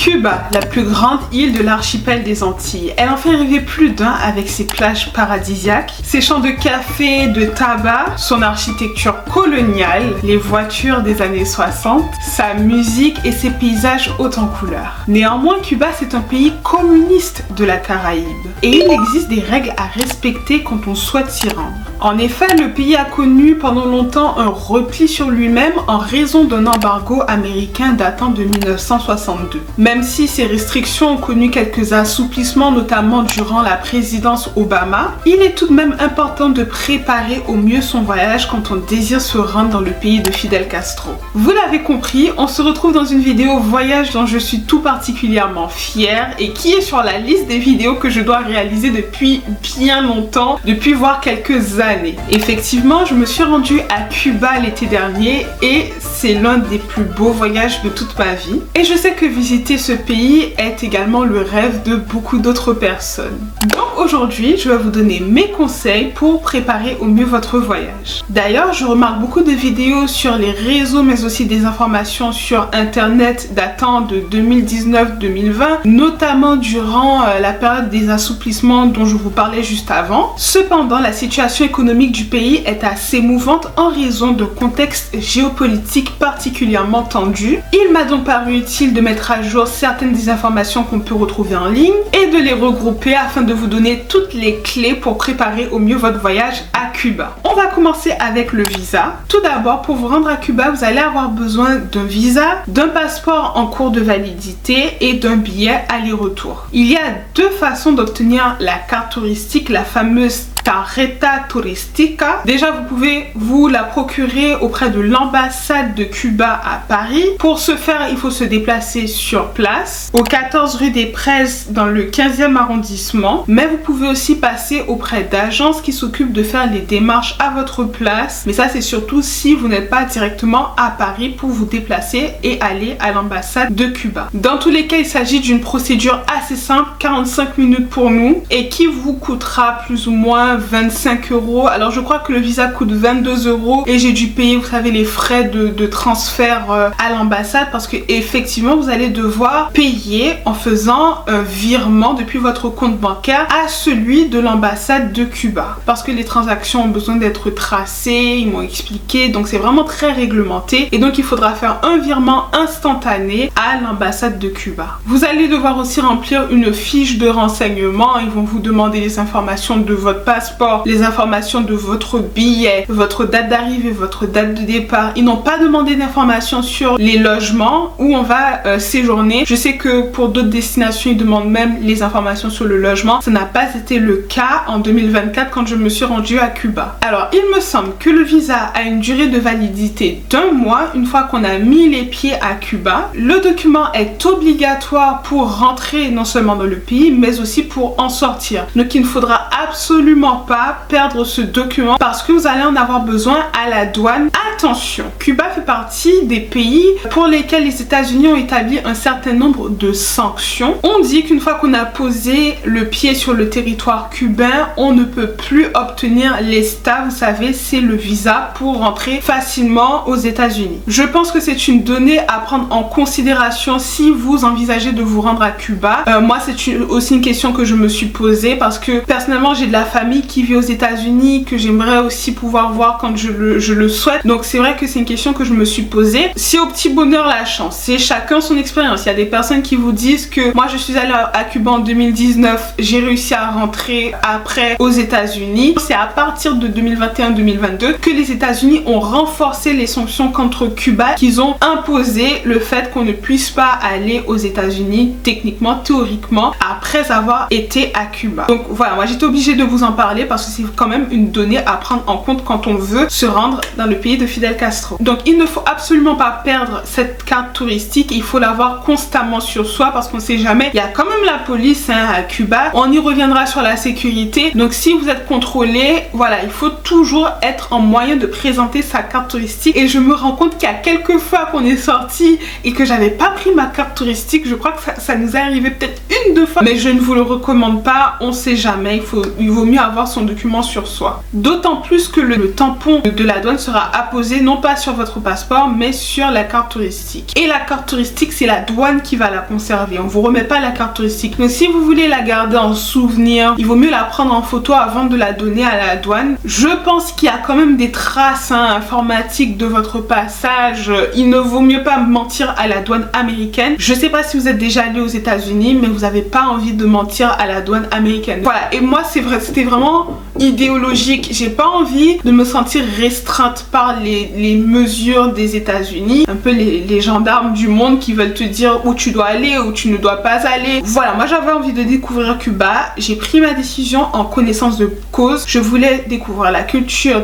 Cuba, la plus grande île de l'archipel des Antilles. Elle en fait rêver plus d'un avec ses plages paradisiaques, ses champs de café, de tabac, son architecture coloniale, les voitures des années 60, sa musique et ses paysages hauts en couleurs. Néanmoins, Cuba, c'est un pays communiste de la Caraïbe et il existe des règles à respecter quand on souhaite s'y rendre. En effet, le pays a connu pendant longtemps un repli sur lui-même en raison d'un embargo américain datant de 1962. Même si ces restrictions ont connu quelques assouplissements, notamment durant la présidence Obama, il est tout de même important de préparer au mieux son voyage quand on désire se rendre dans le pays de Fidel Castro. Vous l'avez compris, on se retrouve dans une vidéo voyage dont je suis tout particulièrement fière et qui est sur la liste des vidéos que je dois réaliser depuis bien longtemps, depuis voire quelques années. Effectivement, je me suis rendue à Cuba l'été dernier et c'est l'un des plus beaux voyages de toute ma vie. Et je sais que visiter ce pays est également le rêve de beaucoup d'autres personnes. Donc aujourd'hui, je vais vous donner mes conseils pour préparer au mieux votre voyage. D'ailleurs, je remarque beaucoup de vidéos sur les réseaux mais aussi des informations sur internet datant de 2019-2020, notamment durant la période des assouplissements dont je vous parlais juste avant. Cependant, la situation économique du pays est assez mouvante en raison de contexte géopolitique particulièrement tendu. Il m'a donc paru utile de mettre à jour certaines des informations qu'on peut retrouver en ligne et de les regrouper afin de vous donner toutes les clés pour préparer au mieux votre voyage à Cuba. On va commencer avec le visa. Tout d'abord, pour vous rendre à Cuba, vous allez avoir besoin d'un visa, d'un passeport en cours de validité et d'un billet aller-retour. Il y a deux façons d'obtenir la carte touristique, la fameuse Tarjeta Turistica. Déjà, vous pouvez vous la procurer auprès de l'ambassade de Cuba à Paris. Pour ce faire, il faut se déplacer sur place, au 14 rue des Presses dans le 15e arrondissement. Mais vous pouvez aussi passer auprès d'agences qui s'occupent de faire les démarches à votre place. Mais ça, c'est surtout si vous n'êtes pas directement à Paris pour vous déplacer et aller à l'ambassade de Cuba. Dans tous les cas, il s'agit d'une procédure assez simple, 45 minutes pour nous, et qui vous coûtera plus ou moins 25 €. Alors je crois que le visa coûte 22 € et j'ai dû payer, vous savez, les frais de transfert à l'ambassade parce que effectivement vous allez devoir payer en faisant un virement depuis votre compte bancaire à celui de l'ambassade de Cuba parce que les transactions ont besoin d'être tracées, ils m'ont expliqué, donc c'est vraiment très réglementé et donc il faudra faire un virement instantané à l'ambassade de Cuba. Vous allez devoir aussi remplir une fiche de renseignement, ils vont vous demander les informations de votre passeport, les informations de votre billet, votre date d'arrivée, votre date de départ. Ils n'ont pas demandé d'informations sur les logements où on va séjourner. Je sais que pour d'autres destinations, ils demandent même les informations sur le logement. Ça n'a pas été le cas en 2024 quand je me suis rendue à Cuba. Alors, il me semble que le visa a une durée de validité d'1 mois une fois qu'on a mis les pieds à Cuba. Le document est obligatoire pour rentrer non seulement dans le pays, mais aussi pour en sortir. Donc, il ne faudra absolument pas perdre ce document parce que vous allez en avoir besoin à la douane. Attention, Cuba fait partie des pays pour lesquels les États-Unis ont établi un certain nombre de sanctions. On dit qu'une fois qu'on a posé le pied sur le territoire cubain, on ne peut plus obtenir l'ESTA, vous savez, c'est le visa pour rentrer facilement aux États-Unis. Je pense que c'est une donnée à prendre en considération si vous envisagez de vous rendre à Cuba. Moi, c'est aussi une question que je me suis posée parce que personnellement, j'ai de la famille qui vit aux États-Unis que j'aimerais aussi pouvoir voir quand je le souhaite. Donc c'est vrai que c'est une question que je me suis posée. Si au petit bonheur la chance, c'est chacun son expérience. Il y a des personnes qui vous disent que moi je suis allée à Cuba en 2019, j'ai réussi à rentrer après aux États-Unis. C'est à partir de 2021-2022 que les États-Unis ont renforcé les sanctions contre Cuba, qu'ils ont imposé le fait qu'on ne puisse pas aller aux États-Unis techniquement, théoriquement, après avoir été à Cuba. Donc voilà, moi j'étais obligée de vous en parler parce que c'est quand même une donnée à prendre en compte quand on veut se rendre dans le pays de Fidel Castro. Donc il ne faut absolument pas perdre cette carte touristique, il faut l'avoir constamment sur soi parce qu'on sait jamais, il y a quand même la police à Cuba, on y reviendra sur la sécurité, donc si vous êtes contrôlé, voilà, il faut toujours être en moyen de présenter sa carte touristique et je me rends compte qu'il y a quelques fois qu'on est sorti et que j'avais pas pris ma carte touristique, je crois que ça nous est arrivé peut-être 1-2 fois, mais je ne vous le recommande pas, on sait jamais, il vaut mieux avoir avoir son document sur soi. D'autant plus que le tampon de la douane sera apposé non pas sur votre passeport mais sur la carte touristique. Et la carte touristique, c'est la douane qui va la conserver. On vous remet pas la carte touristique. Donc si vous voulez la garder en souvenir, il vaut mieux la prendre en photo avant de la donner à la douane. Je pense qu'il y a quand même des traces informatiques de votre passage. Il ne vaut mieux pas mentir à la douane américaine. Je sais pas si vous êtes déjà allé aux États-Unis, mais vous n'avez pas envie de mentir à la douane américaine. Voilà, et moi c'est vrai, c'était vraiment idéologique. J'ai pas envie de me sentir restreinte par les mesures des États-Unis, un peu les gendarmes du monde qui veulent te dire où tu dois aller, où tu ne dois pas aller. Voilà, moi j'avais envie de découvrir Cuba. J'ai pris ma décision en connaissance de cause. Je voulais découvrir la culture,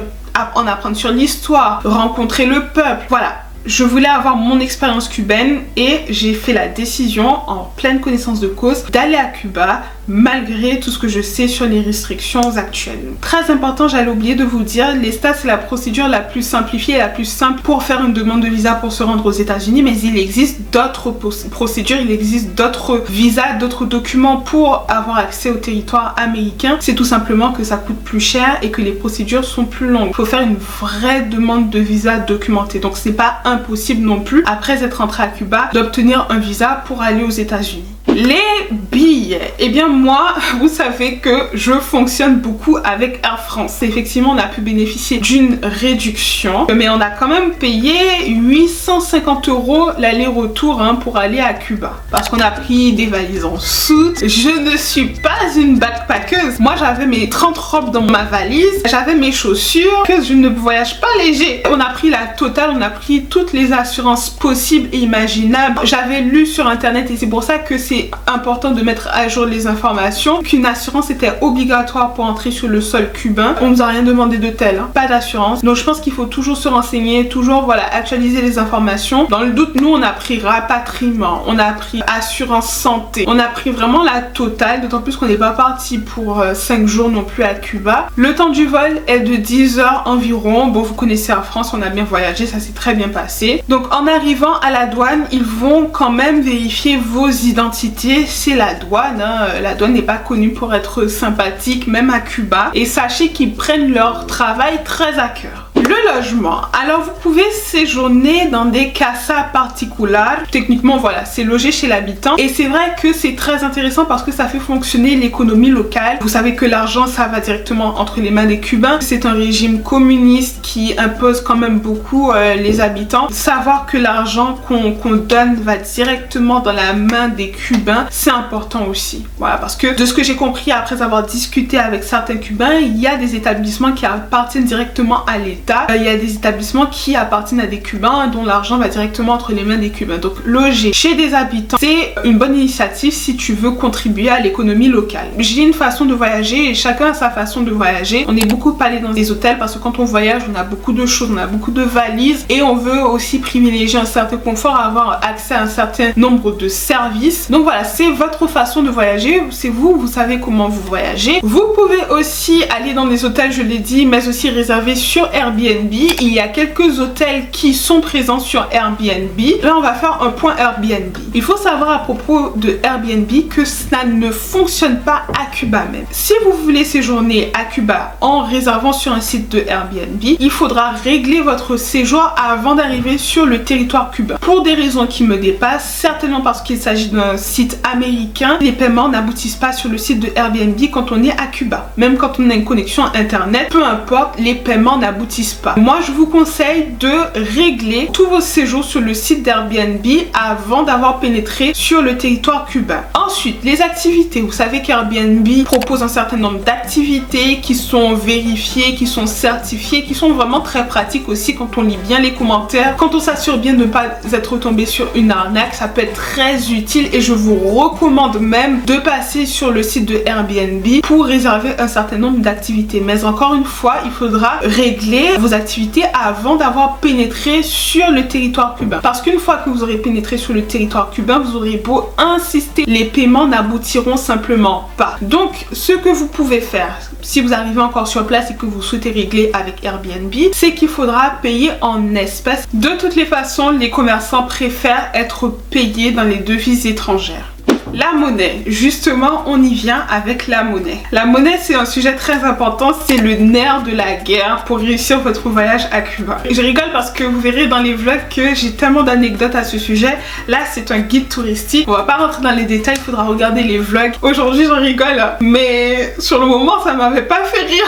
en apprendre sur l'histoire, rencontrer le peuple. Voilà. Je voulais avoir mon expérience cubaine et j'ai fait la décision en pleine connaissance de cause d'aller à Cuba malgré tout ce que je sais sur les restrictions actuelles. Très important, j'allais oublier de vous dire, l'ESTA c'est la procédure la plus simplifiée et la plus simple pour faire une demande de visa pour se rendre aux États-Unis, mais il existe d'autres procédures, il existe d'autres visas, d'autres documents pour avoir accès au territoire américain. C'est tout simplement que ça coûte plus cher et que les procédures sont plus longues. Il faut faire une vraie demande de visa documentée, donc c'est pas impossible non plus, après être rentré à Cuba, d'obtenir un visa pour aller aux États-Unis. Les billets, eh bien moi, vous savez que je fonctionne beaucoup avec Air France. Effectivement, on a pu bénéficier d'une réduction, mais on a quand même payé 850 € l'aller-retour pour aller à Cuba. Parce qu'on a pris des valises en soute. Je ne suis pas une backpackeuse. Moi, j'avais mes 30 robes dans ma valise, j'avais mes chaussures, que je ne voyage pas léger. On a pris la totale, on a pris toutes les assurances possibles et imaginables. J'avais lu sur internet et c'est pour ça que c'est important de mettre à jour les informations, qu'une assurance était obligatoire pour entrer sur le sol cubain. On nous a rien demandé de tel, pas d'assurance. Donc je pense qu'il faut toujours se renseigner, toujours voilà, actualiser les informations. Dans le doute, nous on a pris rapatriement, on a pris assurance santé, on a pris vraiment la totale, d'autant plus qu'on n'est pas parti pour 5 jours non plus à Cuba. Le temps du vol est de 10 heures environ. Bon, vous connaissez Air France, on a bien voyagé, ça s'est très bien passé. Donc en arrivant à la douane, ils vont quand même vérifier vos identités. C'est la douane, la douane n'est pas connue pour être sympathique, même à Cuba. Et sachez qu'ils prennent leur travail très à cœur. Le logement. Alors vous pouvez séjourner dans des casas particulares. Techniquement voilà, c'est logé chez l'habitant. Et c'est vrai que c'est très intéressant parce que ça fait fonctionner l'économie locale. Vous savez que l'argent ça va directement entre les mains des Cubains. C'est un régime communiste qui impose quand même beaucoup les habitants. Savoir que l'argent qu'on donne va directement dans la main des Cubains, c'est important aussi. Voilà, parce que de ce que j'ai compris après avoir discuté avec certains Cubains, il y a des établissements qui appartiennent directement à l'État. Il y a des établissements qui appartiennent à des Cubains dont l'argent va directement entre les mains des Cubains. Donc loger chez des habitants, c'est une bonne initiative si tu veux contribuer à l'économie locale. J'ai une façon de voyager et chacun a sa façon de voyager. On est beaucoup allé dans des hôtels parce que quand on voyage, on a beaucoup de choses, on a beaucoup de valises et on veut aussi privilégier un certain confort, avoir accès à un certain nombre de services. Donc voilà, c'est votre façon de voyager. C'est vous, vous savez comment vous voyagez. Vous pouvez aussi aller dans des hôtels, je l'ai dit, mais aussi réserver sur Airbnb. Il y a quelques hôtels qui sont présents sur Airbnb. Là, on va faire un point Airbnb. Il faut savoir à propos de Airbnb que ça ne fonctionne pas à Cuba même. Si vous voulez séjourner à Cuba en réservant sur un site de Airbnb, il faudra régler votre séjour avant d'arriver sur le territoire cubain. Pour des raisons qui me dépassent, certainement parce qu'il s'agit d'un site américain, les paiements n'aboutissent pas sur le site de Airbnb quand on est à Cuba. Même quand on a une connexion internet, peu importe, les paiements n'aboutissent pas. Moi, je vous conseille de régler tous vos séjours sur le site d'Airbnb avant d'avoir pénétré sur le territoire cubain. Ensuite, les activités. Vous savez qu'Airbnb propose un certain nombre d'activités qui sont vérifiées, qui sont certifiées, qui sont vraiment très pratiques aussi quand on lit bien les commentaires. Quand on s'assure bien de ne pas être tombé sur une arnaque, ça peut être très utile et je vous recommande même de passer sur le site de Airbnb pour réserver un certain nombre d'activités. Mais encore une fois, il faudra régler vos activités avant d'avoir pénétré sur le territoire cubain. Parce qu'une fois que vous aurez pénétré sur le territoire cubain, vous aurez beau insister, les paiements n'aboutiront simplement pas. Donc, ce que vous pouvez faire, si vous arrivez encore sur place et que vous souhaitez régler avec Airbnb, c'est qu'il faudra payer en espèces. De toutes les façons, les commerçants préfèrent être payés dans les devises étrangères. La monnaie, justement, on y vient avec la monnaie. La monnaie, c'est un sujet très important, c'est le nerf de la guerre pour réussir votre voyage à Cuba. Je rigole parce que vous verrez dans les vlogs que j'ai tellement d'anecdotes à ce sujet. Là, c'est un guide touristique. On va pas rentrer dans les détails, il faudra regarder les vlogs. Aujourd'hui, j'en rigole, mais sur le moment, ça m'avait pas fait rire.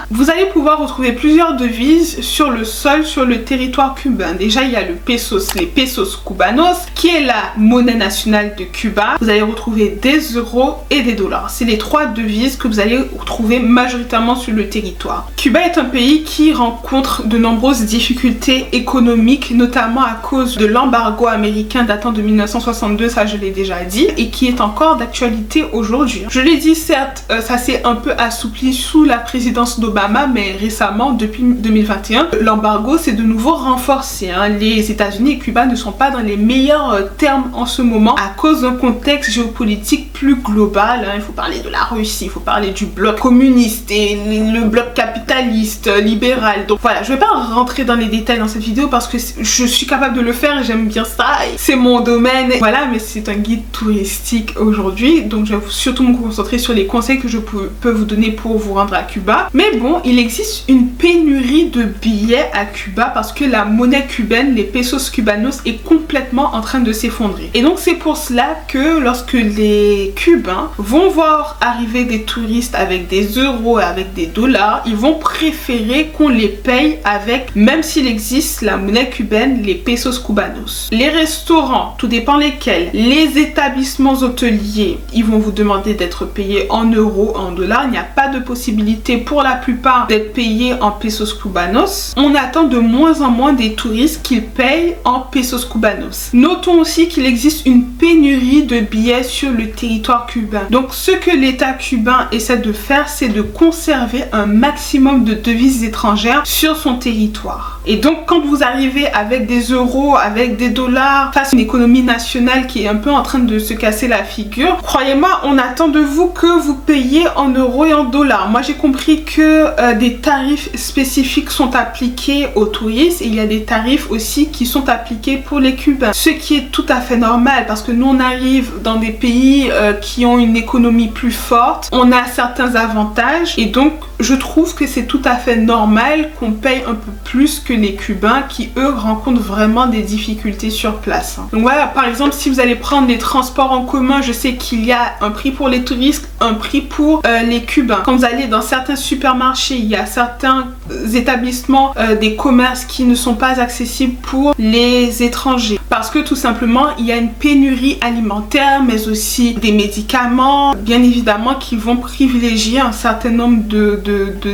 Vous allez pouvoir retrouver plusieurs devises sur le sol, sur le territoire cubain. Déjà, il y a le pesos, les pesos cubanos, qui est la monnaie nationale de Cuba. Vous allez retrouver des euros et des dollars. C'est les trois devises que vous allez retrouver majoritairement sur le territoire. Cuba est un pays qui rencontre de nombreuses difficultés économiques, notamment à cause de l'embargo américain datant de 1962, ça je l'ai déjà dit, et qui est encore d'actualité aujourd'hui. Je l'ai dit, certes, ça s'est un peu assoupli sous la présidence d'Obama, mais récemment, depuis 2021, l'embargo s'est de nouveau renforcé. Les États-Unis et Cuba ne sont pas dans les meilleurs termes en ce moment à cause d'un contexte géopolitique plus global. Il faut parler de la Russie, il faut parler du bloc communiste et le bloc capitaliste, libéral. Donc voilà, je vais pas rentrer dans les détails dans cette vidéo parce que je suis capable de le faire et j'aime bien ça. C'est mon domaine. Voilà, mais c'est un guide touristique aujourd'hui. Donc je vais surtout me concentrer sur les conseils que je peux vous donner pour vous rendre à Cuba. Mais bon, il existe une pénurie de billets à Cuba parce que la monnaie cubaine, les pesos cubanos, est complètement en train de s'effondrer. Et donc c'est pour cela que lorsque les Cubains vont voir arriver des touristes avec des euros et avec des dollars, ils vont préférer qu'on les paye avec, même s'il existe la monnaie cubaine, les pesos cubanos. Les restaurants, tout dépend lesquels, les établissements hôteliers, ils vont vous demander d'être payés en euros, en dollars. Il n'y a pas de possibilité pour la plupart d'être payés en pesos cubanos. On attend de moins en moins des touristes qu'ils payent en pesos cubanos. Notons aussi qu'il existe une pénurie de billets sur le territoire cubain. Donc ce que l'État cubain essaie de faire, c'est de conserver un maximum de devises étrangères sur son territoire. Et donc quand vous arrivez avec des euros, avec des dollars, face à une économie nationale qui est un peu en train de se casser la figure, croyez-moi, on attend de vous que vous payiez en euros et en dollars. Moi j'ai compris que des tarifs spécifiques sont appliqués aux touristes et il y a des tarifs aussi qui sont appliqués pour les Cubains. Ce qui est tout à fait normal parce que nous on arrive dans des pays qui ont une économie plus forte, on a certains avantages et donc je trouve que c'est tout à fait normal qu'on paye un peu plus que les Cubains qui eux rencontrent vraiment des difficultés sur place. Donc voilà, par exemple si vous allez prendre les transports en commun, je sais qu'il y a un prix pour les touristes, un prix pour les Cubains. Quand vous allez dans certains supermarchés, il y a certains établissements, des commerces qui ne sont pas accessibles pour les étrangers parce que tout simplement il y a une pénurie alimentaire mais aussi des médicaments bien évidemment qui vont privilégier un certain nombre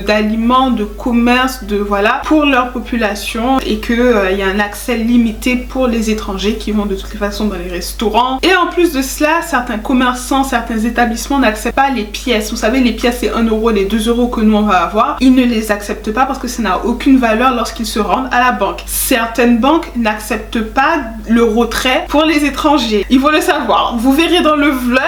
d'aliments, de commerces, voilà, pour leur population et qu'il y a un accès limité pour les étrangers qui vont de toutes les façons dans les restaurants. Et en plus de cela, certains commerçants, certains établissements n'acceptent pas les pièces. Vous savez, les pièces c'est 1 euro, les 2 euros que nous on va avoir. Ils ne les acceptent pas parce que ça n'a aucune valeur lorsqu'ils se rendent à la banque. Certaines banques n'acceptent pas le retrait pour les étrangers. Il faut le savoir. Vous verrez dans le vlog.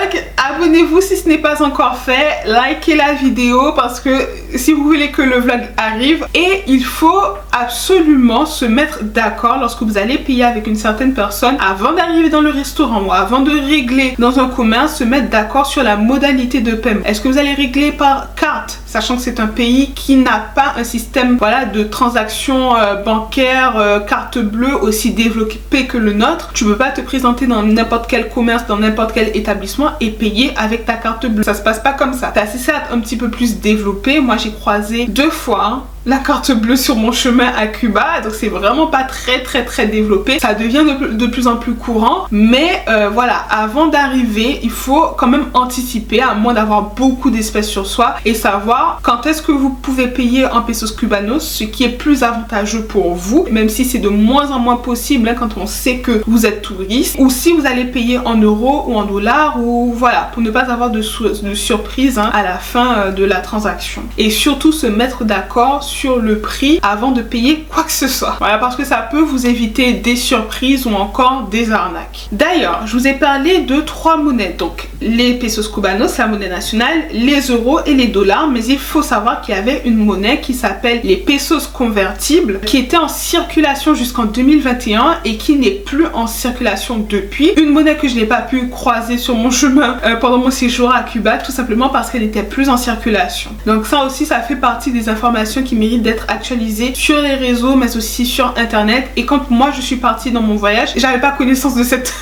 Abonnez-vous si ce n'est pas encore fait. Likez la vidéo parce que si vous voulez que le vlog arrive. Et il faut absolument se mettre d'accord lorsque vous allez payer avec une certaine personne avant d'arriver dans le restaurant ou avant de régler dans un commerce, se mettre d'accord sur la modalité de paiement. Est-ce que vous allez régler par carte, sachant que c'est un pays qui n'a pas un système, voilà, de transactions bancaires, carte bleue aussi développé que le nôtre. Tu peux pas te présenter dans n'importe quel commerce, dans n'importe quel établissement et payer avec ta carte bleue. Ça se passe pas comme ça. C'est assez certes un petit peu plus développé. Moi j'ai croisé 2 fois la carte bleue sur mon chemin à Cuba, donc c'est vraiment pas très développé. Ça devient de plus en plus courant, mais voilà, avant d'arriver il faut quand même anticiper, à moins d'avoir beaucoup d'espèces sur soi, et savoir quand est-ce que vous pouvez payer en pesos cubanos, ce qui est plus avantageux pour vous, même si c'est de moins en moins possible quand on sait que vous êtes touriste, ou si vous allez payer en euros ou en dollars, ou voilà, pour ne pas avoir de surprise à la fin de la transaction. Et surtout se mettre d'accord sur le prix avant de payer quoi que ce soit. Voilà, parce que ça peut vous éviter des surprises ou encore des arnaques. D'ailleurs, je vous ai parlé de 3 monnaies, donc les pesos cubanos, la monnaie nationale, les euros et les dollars, mais il faut savoir qu'il y avait une monnaie qui s'appelle les pesos convertibles, qui était en circulation jusqu'en 2021 et qui n'est plus en circulation depuis. Une monnaie que je n'ai pas pu croiser sur mon chemin pendant mon séjour à Cuba, tout simplement parce qu'elle n'était plus en circulation. Donc ça aussi, ça fait partie des informations qui méritent d'être actualisées sur les réseaux, mais aussi sur internet. Et quand moi je suis partie dans mon voyage, j'avais pas connaissance de cette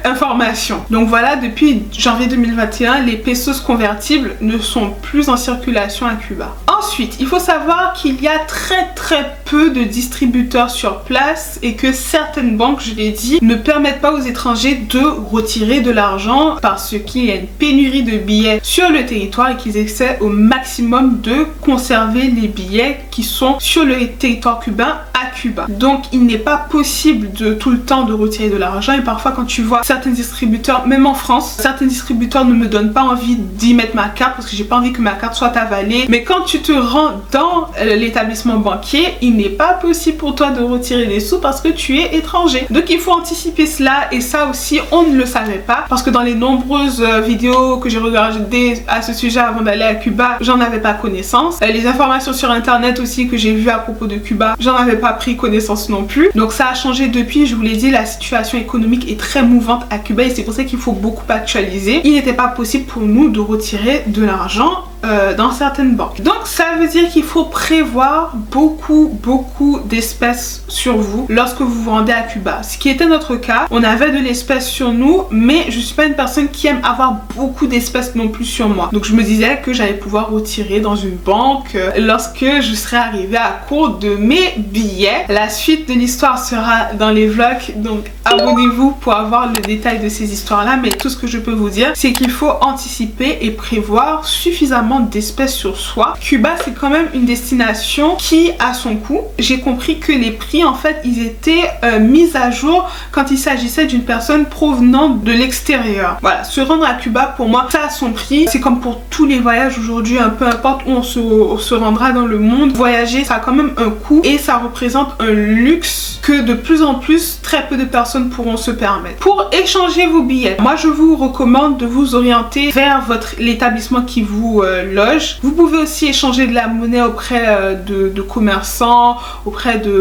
information. Donc voilà, depuis janvier 2021, les pesos convertibles ne sont plus en circulation à Cuba. Ensuite, il faut savoir qu'il y a très peu de distributeurs sur place et que certaines banques, je l'ai dit, ne permettent pas aux étrangers de retirer de l'argent parce qu'il y a une pénurie de billets sur le territoire et qu'ils essaient au maximum de conserver les billets qui sont sur le territoire cubain à Cuba. Donc il n'est pas possible de tout le temps de retirer de l'argent et parfois quand tu vois certains distributeurs, même en France, certains distributeurs ne me donnent pas envie d'y mettre ma carte parce que j'ai pas envie que ma carte soit avalée. Mais quand tu te rends dans l'établissement banquier, il n'est pas possible pour toi de retirer des sous parce que tu es étranger. Donc il faut anticiper cela et ça aussi on ne le savait pas parce que dans les nombreuses vidéos que j'ai regardées à ce sujet avant d'aller à Cuba, j'en avais pas connaissance. Les informations sur internet aussi que j'ai vues à propos de Cuba, j'en avais pas pris connaissance non plus. Donc ça a changé depuis, je vous l'ai dit, la situation économique est très mouvante à Cuba et c'est pour ça qu'il faut beaucoup actualiser. Il n'était pas possible pour nous de retirer de l'argent dans certaines banques. Donc ça veut dire qu'il faut prévoir beaucoup d'espèces sur vous lorsque vous vous rendez à Cuba. Ce qui était notre cas, on avait de l'espèce sur nous, mais je suis pas une personne qui aime avoir beaucoup d'espèces non plus sur moi. Donc je me disais que j'allais pouvoir retirer dans une banque lorsque je serais arrivée à court de mes billets. La suite de l'histoire sera dans les vlogs, donc abonnez-vous pour avoir le détail de ces histoires là, mais tout ce que je peux vous dire c'est qu'il faut anticiper et prévoir suffisamment d'espèces sur soi. Cuba c'est quand même une destination qui a son coût. J'ai compris que les prix en fait ils étaient mis à jour quand il s'agissait d'une personne provenant de l'extérieur. Voilà, se rendre à Cuba pour moi ça a son prix. C'est comme pour tous les voyages aujourd'hui, peu importe où on se rendra dans le monde, voyager ça a quand même un coût et ça représente un luxe que de plus en plus très peu de personnes pourront se permettre. Pour échanger vos billets, moi je vous recommande de vous orienter vers l'établissement qui vous loge. Vous pouvez aussi échanger de la monnaie auprès de commerçants, auprès de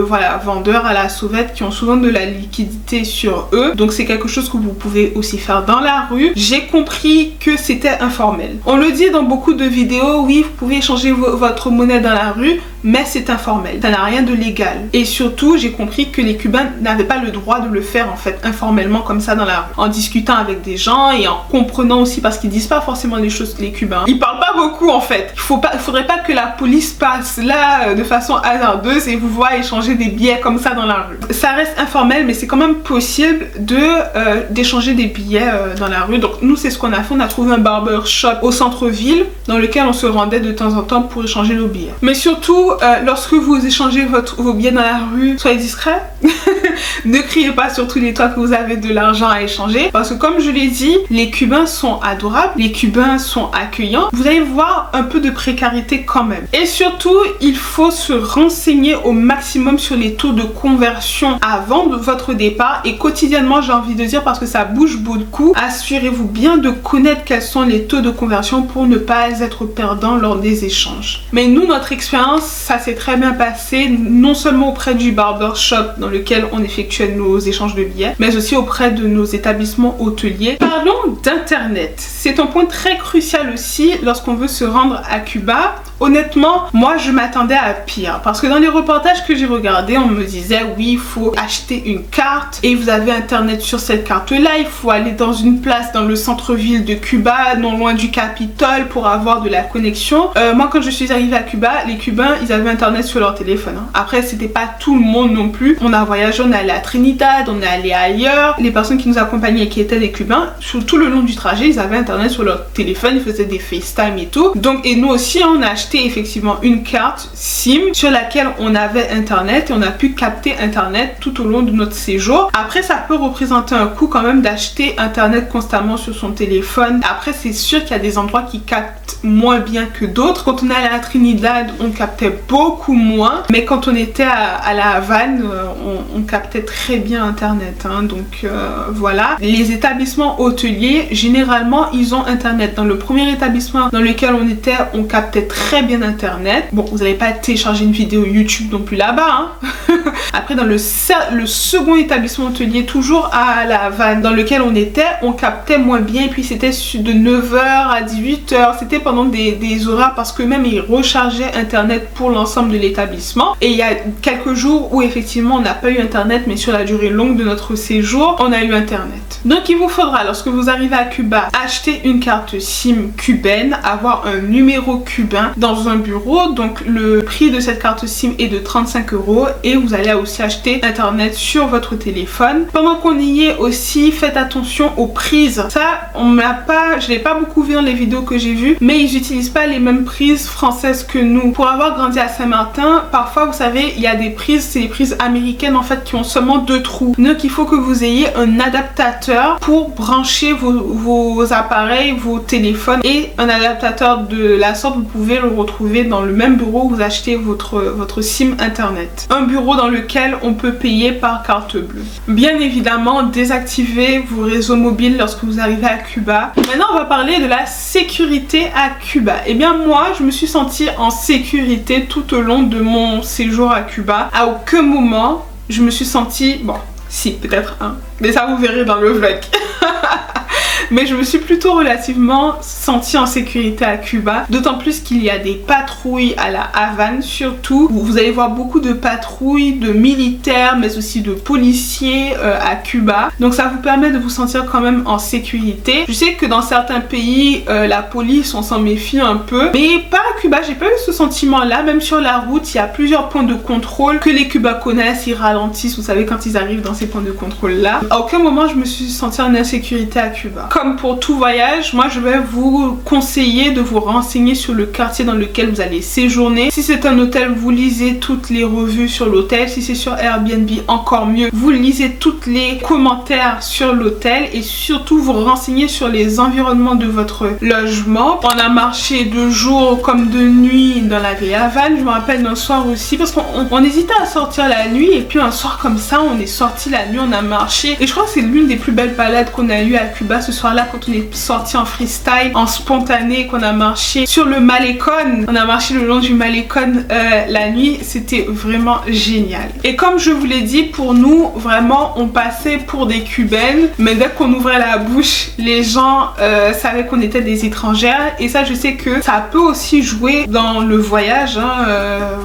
vendeurs à la sauvette qui ont souvent de la liquidité sur eux. Donc c'est quelque chose que vous pouvez aussi faire dans la rue. J'ai compris que c'était informel. On le dit dans beaucoup de vidéos, oui, vous pouvez échanger votre monnaie dans la rue, mais c'est informel. Ça n'a rien de légal. Et surtout, j'ai compris que les Cubains n'avaient pas le droit de le faire en fait informellement comme ça dans la rue. En discutant avec des gens et en comprenant aussi parce qu'ils disent pas forcément les choses les Cubains. Ils parlent pas beaucoup en fait. Il faudrait pas que la police passe là de façon hasardeuse et vous voit échanger des billets comme ça dans la rue. Ça reste informel mais c'est quand même possible d'échanger des billets dans la rue. Donc nous c'est ce qu'on a fait. On a trouvé un barbershop au centre-ville dans lequel on se rendait de temps en temps pour échanger nos billets. Mais surtout lorsque vous échangez vos billets dans la rue, soyez discret. Ne criez pas sur tous les toits que vous avez de l'argent à échanger parce que comme je l'ai dit, les Cubains sont adorables, les Cubains sont accueillants. Vous allez voir un peu de précarité quand même. Et surtout, il faut se renseigner au maximum sur les taux de conversion avant votre départ et quotidiennement, j'ai envie de dire parce que ça bouge beaucoup, assurez-vous bien de connaître quels sont les taux de conversion pour ne pas être perdant lors des échanges. Mais nous, notre expérience, ça s'est très bien passé, non seulement auprès du barbershop dans lequel on effectuait nos échanges de billets, mais aussi auprès de nos établissements hôteliers. Parlons d'internet. C'est un point très crucial aussi lorsqu'on veut se rendre à Cuba. Honnêtement, moi je m'attendais à pire parce que dans les reportages que j'ai regardés, on me disait oui, il faut acheter une carte et vous avez internet sur cette carte là, il faut aller dans une place dans le centre-ville de Cuba, non loin du Capitole pour avoir de la connexion. Moi quand je suis arrivée à Cuba, les Cubains ils avaient internet sur leur téléphone. Après c'était pas tout le monde non plus. On a voyagé, on est allé à Trinidad, on est allé ailleurs. Les personnes qui nous accompagnaient qui étaient des Cubains, sur tout le long du trajet, ils avaient internet sur leur téléphone, ils faisaient des FaceTime et tout. Donc et nous aussi on a acheté acheté effectivement une carte SIM sur laquelle on avait internet et on a pu capter internet tout au long de notre séjour. Après, ça peut représenter un coût quand même d'acheter internet constamment sur son téléphone. Après, c'est sûr qu'il y a des endroits qui captent moins bien que d'autres. Quand on est allé à Trinidad, on captait beaucoup moins, mais quand on était à la Havane, on captait très bien internet, hein. Donc voilà. Les établissements hôteliers, généralement, ils ont internet. Dans le premier établissement dans lequel on était, on captait très bien internet. Bon, vous n'allez pas télécharger une vidéo YouTube non plus là-bas, hein. Après, dans le second établissement hôtelier, toujours à la Havane, dans lequel on était, on captait moins bien, et puis c'était de 9h à 18h. C'était pendant des horaires parce que même ils rechargeaient internet pour l'ensemble de l'établissement. Et il y a quelques jours où effectivement on n'a pas eu internet, mais sur la durée longue de notre séjour, on a eu internet. Donc il vous faudra, lorsque vous arrivez à Cuba, acheter une carte SIM cubaine, avoir un numéro cubain dans un bureau. Donc le prix de cette carte SIM est de 35 € et vous allez aussi acheter internet sur votre téléphone. Pendant qu'on y est aussi, faites attention aux prises. Ça, je l'ai pas beaucoup vu dans les vidéos que j'ai vues, mais ils n'utilisent pas les mêmes prises françaises que nous. Pour avoir grandi à Saint-Martin, parfois vous savez, il y a des prises, c'est les prises américaines en fait qui ont seulement 2 trous. Donc il faut que vous ayez un adaptateur pour brancher vos appareils, vos téléphones, et un adaptateur de la sorte vous pouvez le retrouver dans le même bureau où vous achetez votre SIM internet. Un bureau dans lequel on peut payer par carte bleue. Bien évidemment, désactivez vos réseaux mobiles lorsque vous arrivez à Cuba. Maintenant, on va parler de la sécurité à Cuba. Et bien moi, je me suis sentie en sécurité tout au long de mon séjour à Cuba. À aucun moment, je me suis sentie... Bon, si, peut-être un. Mais ça, vous verrez dans le vlog. Mais je me suis plutôt relativement sentie en sécurité à Cuba, d'autant plus qu'il y a des patrouilles à la Havane surtout. Vous allez voir beaucoup de patrouilles de militaires mais aussi de policiers à Cuba, donc ça vous permet de vous sentir quand même en sécurité. Je sais que dans certains pays la police, on s'en méfie un peu, mais pas à Cuba, j'ai pas eu ce sentiment là. Même sur la route, il y a plusieurs points de contrôle que les Cubains connaissent, ils ralentissent, vous savez, quand ils arrivent dans ces points de contrôle là. À aucun moment je me suis sentie en insécurité à Cuba. Comme pour tout voyage, moi je vais vous conseiller de vous renseigner sur le quartier dans lequel vous allez séjourner. Si c'est un hôtel, vous lisez toutes les revues sur l'hôtel. Si c'est sur Airbnb, encore mieux, vous lisez toutes les commentaires sur l'hôtel et surtout vous renseignez sur les environnements de votre logement. On a marché de jour comme de nuit dans la vieille Havane. Je me rappelle d'un soir aussi parce qu'on hésitait à sortir la nuit, et puis un soir comme ça on est sorti la nuit, on a marché, et je crois que c'est l'une des plus belles balades qu'on a eues à Cuba ce soir là, quand on est sorti en freestyle, en spontané, qu'on a marché sur le Malecón. On a marché le long du Malecón la nuit, c'était vraiment génial. Et comme je vous l'ai dit, pour nous vraiment on passait pour des Cubaines, mais dès qu'on ouvrait la bouche, les gens savaient qu'on était des étrangères, et ça je sais que ça peut aussi jouer dans le voyage, hein.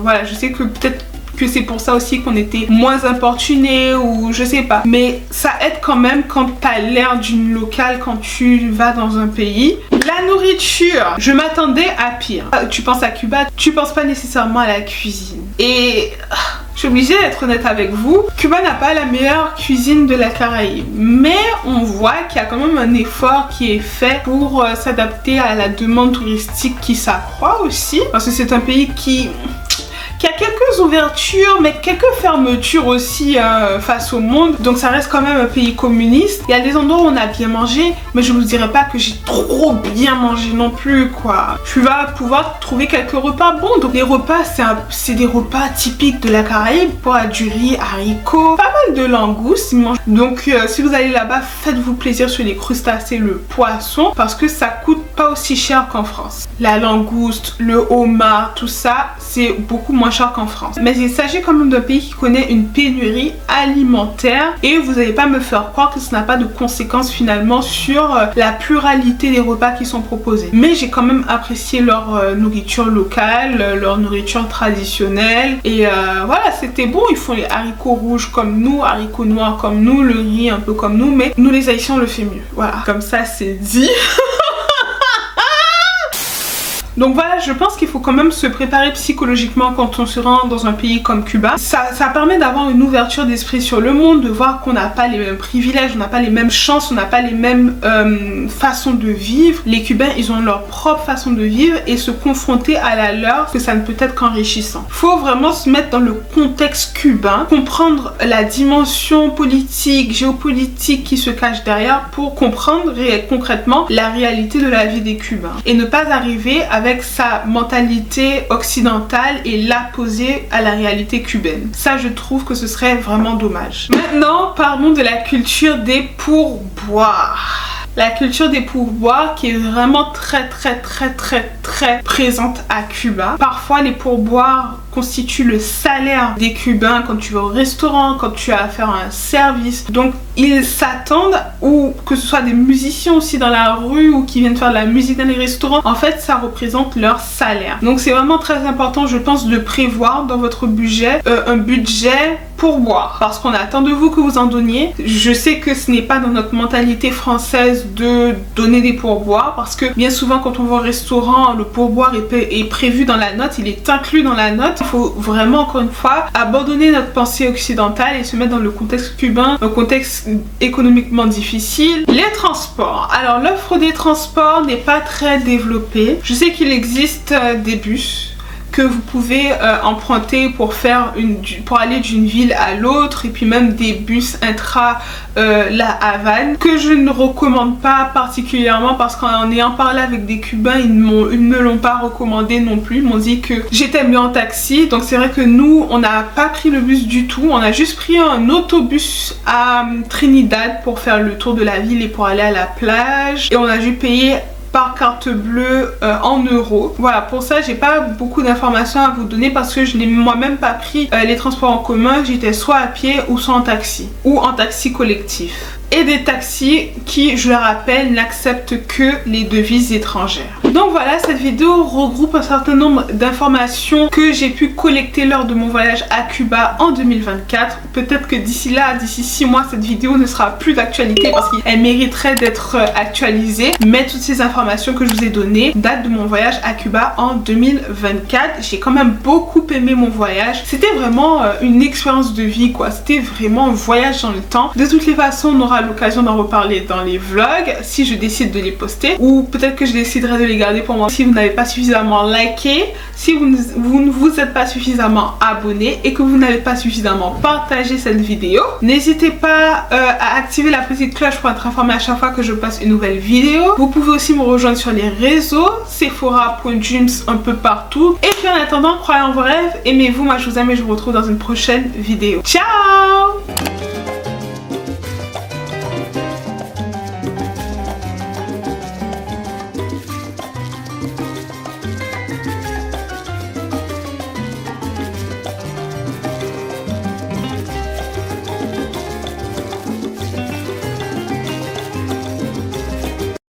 Voilà, je sais que peut-être que c'est pour ça aussi qu'on était moins importunés, ou je sais pas, mais ça aide quand même quand t'as l'air d'une locale quand tu vas dans un pays. La nourriture, je m'attendais à pire. Tu penses à Cuba, tu penses pas nécessairement à la cuisine, et je suis obligée d'être honnête avec vous, Cuba n'a pas la meilleure cuisine de la Caraïbe, mais on voit qu'il y a quand même un effort qui est fait pour s'adapter à la demande touristique qui s'accroît aussi, parce que c'est un pays qui a quelques ouvertures mais quelques fermetures aussi face au monde, donc ça reste quand même un pays communiste. Il y a des endroits où on a bien mangé, mais je vous dirais pas que j'ai trop bien mangé non plus quoi. Tu vas pouvoir trouver quelques repas bons, donc les repas c'est des repas typiques de la Caraïbe, du riz, haricots, pas mal de langoustes. Donc si vous allez là-bas, faites-vous plaisir sur les crustacés, le poisson, parce que ça coûte pas aussi cher qu'en France. La langouste, le homard, tout ça c'est beaucoup moins cher qu'en France. Mais il s'agit quand même d'un pays qui connaît une pénurie alimentaire, et vous n'allez pas me faire croire que ça n'a pas de conséquences finalement sur la pluralité des repas qui sont proposés. Mais j'ai quand même apprécié leur nourriture locale, leur nourriture traditionnelle, et voilà, c'était bon. Ils font les haricots rouges comme nous, haricots noirs comme nous, le riz un peu comme nous, mais nous les Haïtiens on le fait mieux. Voilà, comme ça c'est dit. Donc voilà, je pense qu'il faut quand même se préparer psychologiquement quand on se rend dans un pays comme Cuba. Ça permet d'avoir une ouverture d'esprit sur le monde, de voir qu'on n'a pas les mêmes privilèges, on n'a pas les mêmes chances, on n'a pas les mêmes façons de vivre. Les Cubains, ils ont leur propre façon de vivre et se confronter à la leur, que ça ne peut être qu'enrichissant. Faut vraiment se mettre dans le contexte cubain, comprendre la dimension politique, géopolitique qui se cache derrière pour comprendre concrètement la réalité de la vie des Cubains et ne pas arriver avec sa mentalité occidentale et la poser à la réalité cubaine. Ça, je trouve que ce serait vraiment dommage. Maintenant, parlons de la culture des pourboires. La culture des pourboires qui est vraiment très présente à Cuba. Parfois, les pourboires constituent le salaire des Cubains quand tu vas au restaurant, quand tu as affaire à un service. Donc, ils s'attendent, ou que ce soit des musiciens aussi dans la rue ou qui viennent faire de la musique dans les restaurants, en fait, ça représente leur salaire. Donc, c'est vraiment très important, je pense, de prévoir dans votre budget un budget pourboire, parce qu'on attend de vous que vous en donniez. Je sais que ce n'est pas dans notre mentalité française de donner des pourboires, parce que bien souvent quand on va au restaurant, le pourboire est prévu dans la note, il est inclus dans la note. Il faut vraiment, encore une fois, abandonner notre pensée occidentale et se mettre dans le contexte cubain, un contexte économiquement difficile. Les transports. Alors l'offre des transports n'est pas très développée. Je sais qu'il existe des bus que vous pouvez emprunter pour aller d'une ville à l'autre, et puis même des bus intra la Havane, que je ne recommande pas particulièrement, parce qu'en ayant parlé avec des Cubains, ils ne me l'ont pas recommandé non plus. Ils m'ont dit que j'étais mieux en taxi. Donc c'est vrai que nous, on n'a pas pris le bus du tout, on a juste pris un autobus à Trinidad pour faire le tour de la ville et pour aller à la plage, et on a dû payer par carte bleue en euros. Voilà, pour ça j'ai pas beaucoup d'informations à vous donner, parce que je n'ai moi-même pas pris les transports en commun. J'étais soit à pied ou soit en taxi, ou en taxi collectif. Et des taxis qui, je le rappelle, n'acceptent que les devises étrangères. Donc voilà, cette vidéo regroupe un certain nombre d'informations que j'ai pu collecter lors de mon voyage à Cuba en 2024. Peut-être que d'ici là, d'ici 6 mois, cette vidéo ne sera plus d'actualité, parce qu'elle mériterait d'être actualisée. Mais toutes ces informations que je vous ai données datent de mon voyage à Cuba en 2024. J'ai quand même beaucoup aimé mon voyage. C'était vraiment une expérience de vie, quoi. C'était vraiment un voyage dans le temps. De toutes les façons, on aura l'occasion d'en reparler dans les vlogs si je décide de les poster, ou peut-être que je déciderai de les garder pour moi. Si vous n'avez pas suffisamment liké, si vous ne vous êtes pas suffisamment abonné et que vous n'avez pas suffisamment partagé cette vidéo, n'hésitez pas à activer la petite cloche pour être informé à chaque fois que je poste une nouvelle vidéo. Vous pouvez aussi me rejoindre sur les réseaux, Sephora.dreams un peu partout. Et puis en attendant, croyez en vos rêves, aimez-vous, moi je vous aime et je vous retrouve dans une prochaine vidéo. Ciao!